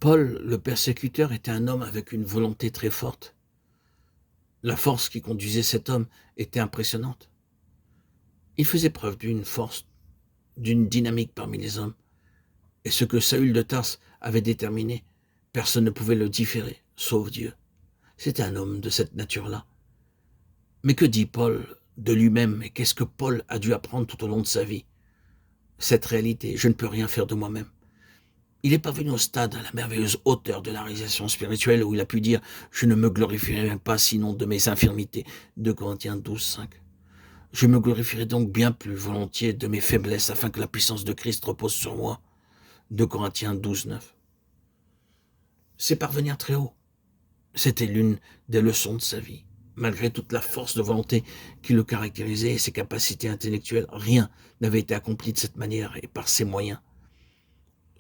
Paul, le persécuteur, était un homme avec une volonté très forte. La force qui conduisait cet homme était impressionnante. Il faisait preuve d'une force, d'une dynamique parmi les hommes. Et ce que Saül de Tarse avait déterminé, personne ne pouvait le différer, sauf Dieu. C'était un homme de cette nature-là. Mais que dit Paul de lui-même et qu'est-ce que Paul a dû apprendre tout au long de sa vie? Cette réalité, je ne peux rien faire de moi-même. Il est parvenu au stade, à la merveilleuse hauteur de la réalisation spirituelle où il a pu dire « Je ne me glorifierai même pas sinon de mes infirmités » 2 Corinthiens 12, 5. Je me glorifierai donc bien plus volontiers de mes faiblesses afin que la puissance de Christ repose sur moi 2 Corinthiens 12, 9. C'est parvenir très haut. C'était l'une des leçons de sa vie. Malgré toute la force de volonté qui le caractérisait et ses capacités intellectuelles, rien n'avait été accompli de cette manière et par ces moyens.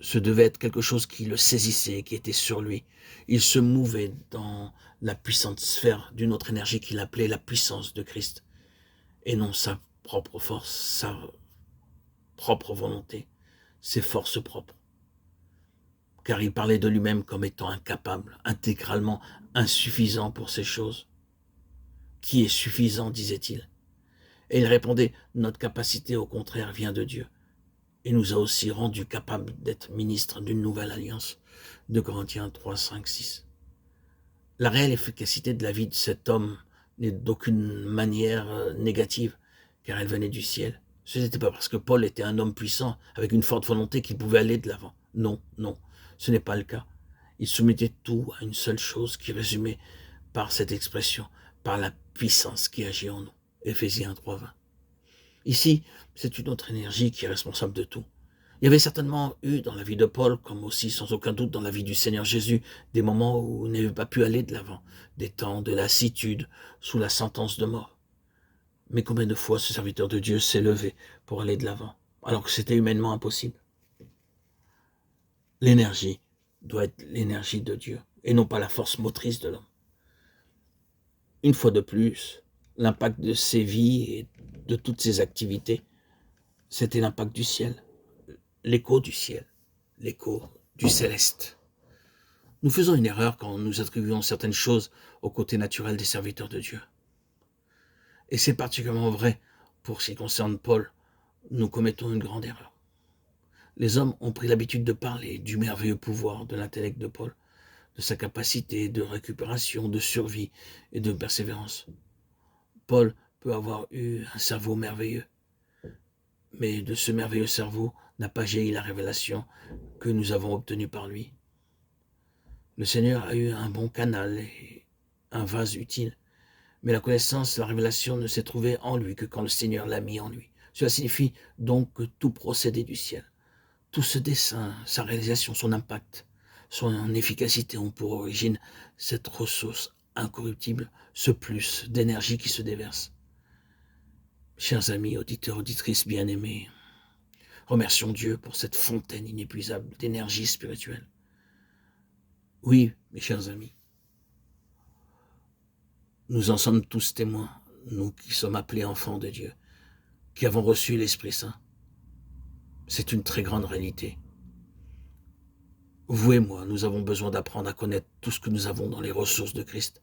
Ce devait être quelque chose qui le saisissait, qui était sur lui. Il se mouvait dans la puissante sphère d'une autre énergie qu'il appelait la puissance de Christ, et non sa propre force, sa propre volonté, ses forces propres. Car il parlait de lui-même comme étant incapable, intégralement insuffisant pour ces choses. Qui est suffisant, disait-il. Et il répondait, notre capacité au contraire vient de Dieu. Il nous a aussi rendus capables d'être ministres d'une nouvelle alliance. 2 Corinthiens 3, 5, 6. La réelle efficacité de la vie de cet homme n'est d'aucune manière négative, car elle venait du ciel. Ce n'était pas parce que Paul était un homme puissant, avec une forte volonté, qu'il pouvait aller de l'avant. Non, non, ce n'est pas le cas. Il soumettait tout à une seule chose qui résumait par cette expression, par la puissance qui agit en nous. Éphésiens 3, 20. Ici, c'est une autre énergie qui est responsable de tout. Il y avait certainement eu dans la vie de Paul, comme aussi sans aucun doute dans la vie du Seigneur Jésus, des moments où il n'avait pas pu aller de l'avant, des temps de lassitude, sous la sentence de mort. Mais combien de fois ce serviteur de Dieu s'est levé pour aller de l'avant, alors que c'était humainement impossible? L'énergie doit être l'énergie de Dieu, et non pas la force motrice de l'homme. Une fois de plus, l'impact de ses vies et de toutes ses activités, c'était l'impact du ciel, l'écho du ciel, l'écho du céleste. Nous faisons une erreur quand nous attribuons certaines choses au côté naturel des serviteurs de Dieu. Et c'est particulièrement vrai pour ce qui concerne Paul. Nous commettons une grande erreur. Les hommes ont pris l'habitude de parler du merveilleux pouvoir de l'intellect de Paul, de sa capacité de récupération, de survie et de persévérance. Paul peut avoir eu un cerveau merveilleux, mais de ce merveilleux cerveau n'a pas jailli la révélation que nous avons obtenue par lui. Le Seigneur a eu un bon canal et un vase utile, mais la connaissance, la révélation ne s'est trouvée en lui que quand le Seigneur l'a mis en lui. Cela signifie donc que tout procédé du ciel, tout ce dessein, sa réalisation, son impact, son efficacité ont pour origine cette ressource incorruptible, ce plus d'énergie qui se déverse. Chers amis, auditeurs, auditrices bien-aimés, remercions Dieu pour cette fontaine inépuisable d'énergie spirituelle. Oui, mes chers amis, nous en sommes tous témoins, nous qui sommes appelés enfants de Dieu, qui avons reçu l'Esprit Saint. C'est une très grande réalité. Vous et moi, nous avons besoin d'apprendre à connaître tout ce que nous avons dans les ressources de Christ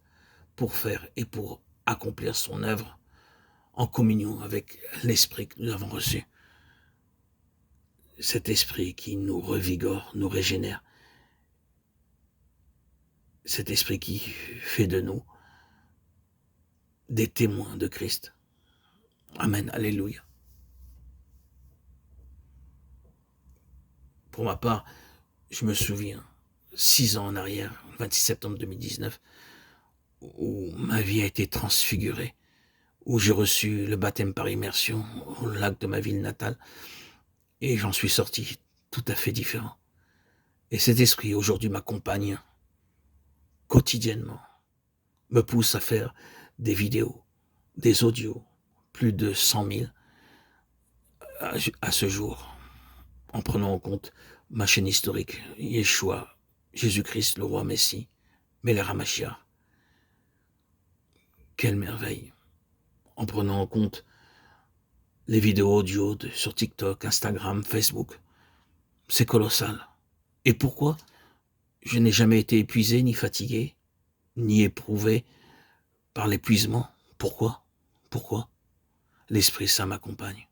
pour faire et pour accomplir son œuvre en communion avec l'Esprit que nous avons reçu. Cet Esprit qui nous revigore, nous régénère. Cet Esprit qui fait de nous des témoins de Christ. Amen, alléluia. Pour ma part, je me souviens, 6 ans en arrière, le 26 septembre 2019, où ma vie a été transfigurée, où j'ai reçu le baptême par immersion au lac de ma ville natale, et j'en suis sorti tout à fait différent. Et cet esprit aujourd'hui m'accompagne quotidiennement, me pousse à faire des vidéos, des audios, plus de 100 000 à ce jour, en prenant en compte ma chaîne historique, Yeshua, Jésus-Christ, le roi Messie, Melech HaMashiach. Quelle merveille! En prenant en compte les vidéos audio sur TikTok, Instagram, Facebook. C'est colossal. Et pourquoi? Je n'ai jamais été épuisé, ni fatigué, ni éprouvé par l'épuisement. Pourquoi? Pourquoi? L'Esprit Saint m'accompagne.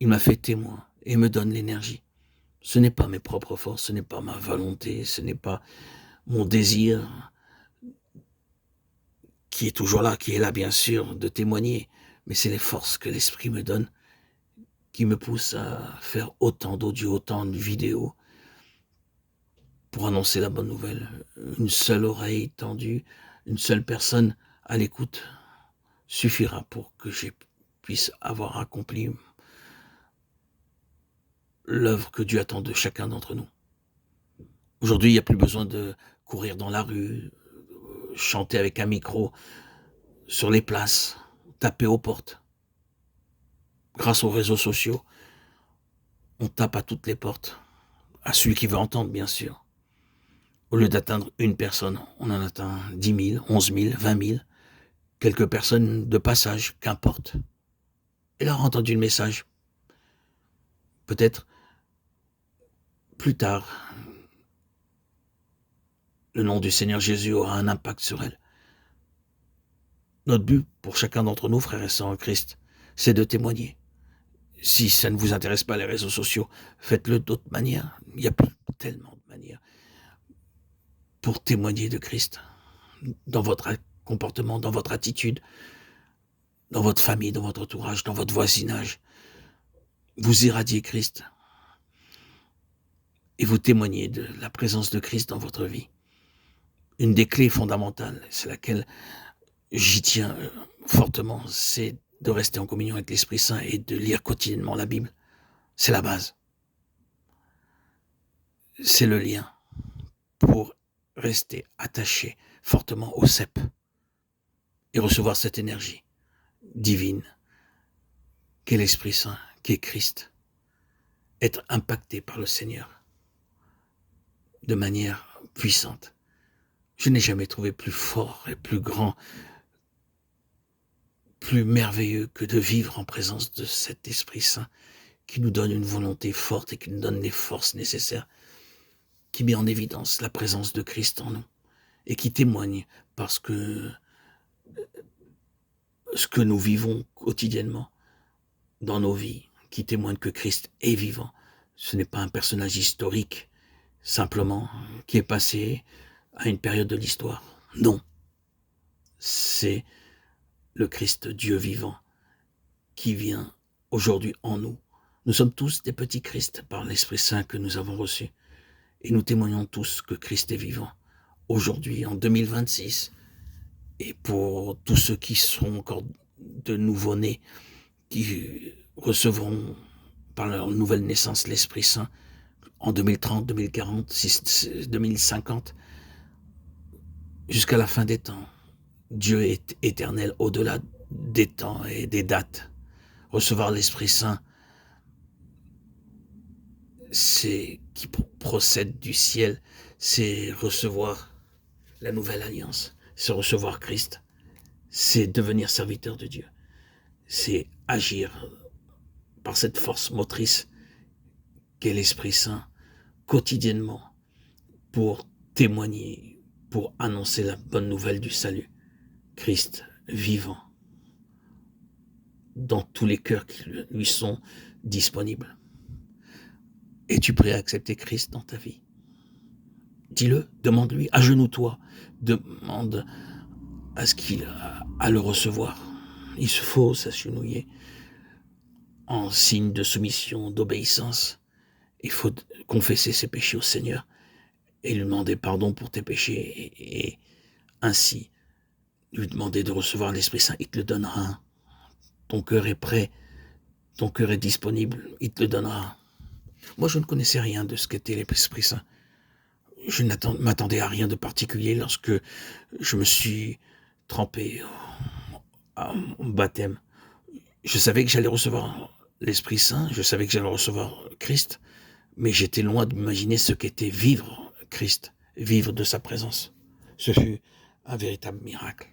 Il m'a fait témoin et me donne l'énergie. Ce n'est pas mes propres forces, ce n'est pas ma volonté, ce n'est pas mon désir qui est toujours là, qui est là bien sûr, de témoigner, mais c'est les forces que l'Esprit me donne qui me poussent à faire autant d'audio, autant de vidéos pour annoncer la bonne nouvelle. Une seule oreille tendue, une seule personne à l'écoute suffira pour que je puisse avoir accompli l'œuvre que Dieu attend de chacun d'entre nous. Aujourd'hui, il n'y a plus besoin de courir dans la rue, chanter avec un micro sur les places, taper aux portes. Grâce aux réseaux sociaux, on tape à toutes les portes, à celui qui veut entendre, bien sûr. Au lieu d'atteindre une personne, on en atteint 10 000, 11 000, 20 000, quelques personnes de passage, qu'importe. Et leur a entendu le message. Peut-être plus tard, le nom du Seigneur Jésus aura un impact sur elle. Notre but, pour chacun d'entre nous, frères et sœurs en Christ, c'est de témoigner. Si ça ne vous intéresse pas les réseaux sociaux, faites-le d'autres manières. Il y a tellement de manières pour témoigner de Christ dans votre comportement, dans votre attitude, dans votre famille, dans votre entourage, dans votre voisinage. Vous irradiez Christ et vous témoignez de la présence de Christ dans votre vie. Une des clés fondamentales, c'est laquelle j'y tiens fortement, c'est de rester en communion avec l'Esprit Saint et de lire quotidiennement la Bible. C'est la base. C'est le lien pour rester attaché fortement au cep et recevoir cette énergie divine qu'est l'Esprit Saint, qu'est Christ. Être impacté par le Seigneur de manière puissante. Je n'ai jamais trouvé plus fort et plus grand, plus merveilleux que de vivre en présence de cet Esprit Saint qui nous donne une volonté forte et qui nous donne les forces nécessaires, qui met en évidence la présence de Christ en nous et qui témoigne parce que ce que nous vivons quotidiennement dans nos vies, qui témoigne que Christ est vivant. Ce n'est pas un personnage historique, simplement, qui est passé à une période de l'histoire. Non, c'est le Christ Dieu vivant qui vient aujourd'hui en nous. Nous sommes tous des petits Christ par l'Esprit Saint que nous avons reçu. Et nous témoignons tous que Christ est vivant. Aujourd'hui, en 2026, et pour tous ceux qui sont encore de nouveau-nés, qui recevront par leur nouvelle naissance l'Esprit Saint en 2030, 2040, 2050, jusqu'à la fin des temps. Dieu est éternel au-delà des temps et des dates. Recevoir l'Esprit Saint, c'est qui procède du ciel, c'est recevoir la nouvelle alliance, c'est recevoir Christ, c'est devenir serviteur de Dieu, c'est agir par cette force motrice qu'est l'Esprit Saint quotidiennement pour témoigner, pour annoncer la bonne nouvelle du salut. Christ vivant dans tous les cœurs qui lui sont disponibles. Es-tu prêt à accepter Christ dans ta vie? Dis-le, demande-lui, agenouille-toi, demande à ce qu'il à le recevoir. Il se faut s'agenouiller en signe de soumission, d'obéissance. Il faut confesser ses péchés au Seigneur et lui demander pardon pour tes péchés et ainsi lui demander de recevoir l'Esprit Saint. Il te le donnera. Ton cœur est prêt, ton cœur est disponible, il te le donnera. Moi, je ne connaissais rien de ce qu'était l'Esprit Saint. Je ne m'attendais à rien de particulier lorsque je me suis trempé au baptême. Je savais que j'allais recevoir l'Esprit Saint, je savais que j'allais recevoir Christ, mais j'étais loin d'imaginer ce qu'était vivre Christ, vivre de sa présence. Ce fut un véritable miracle.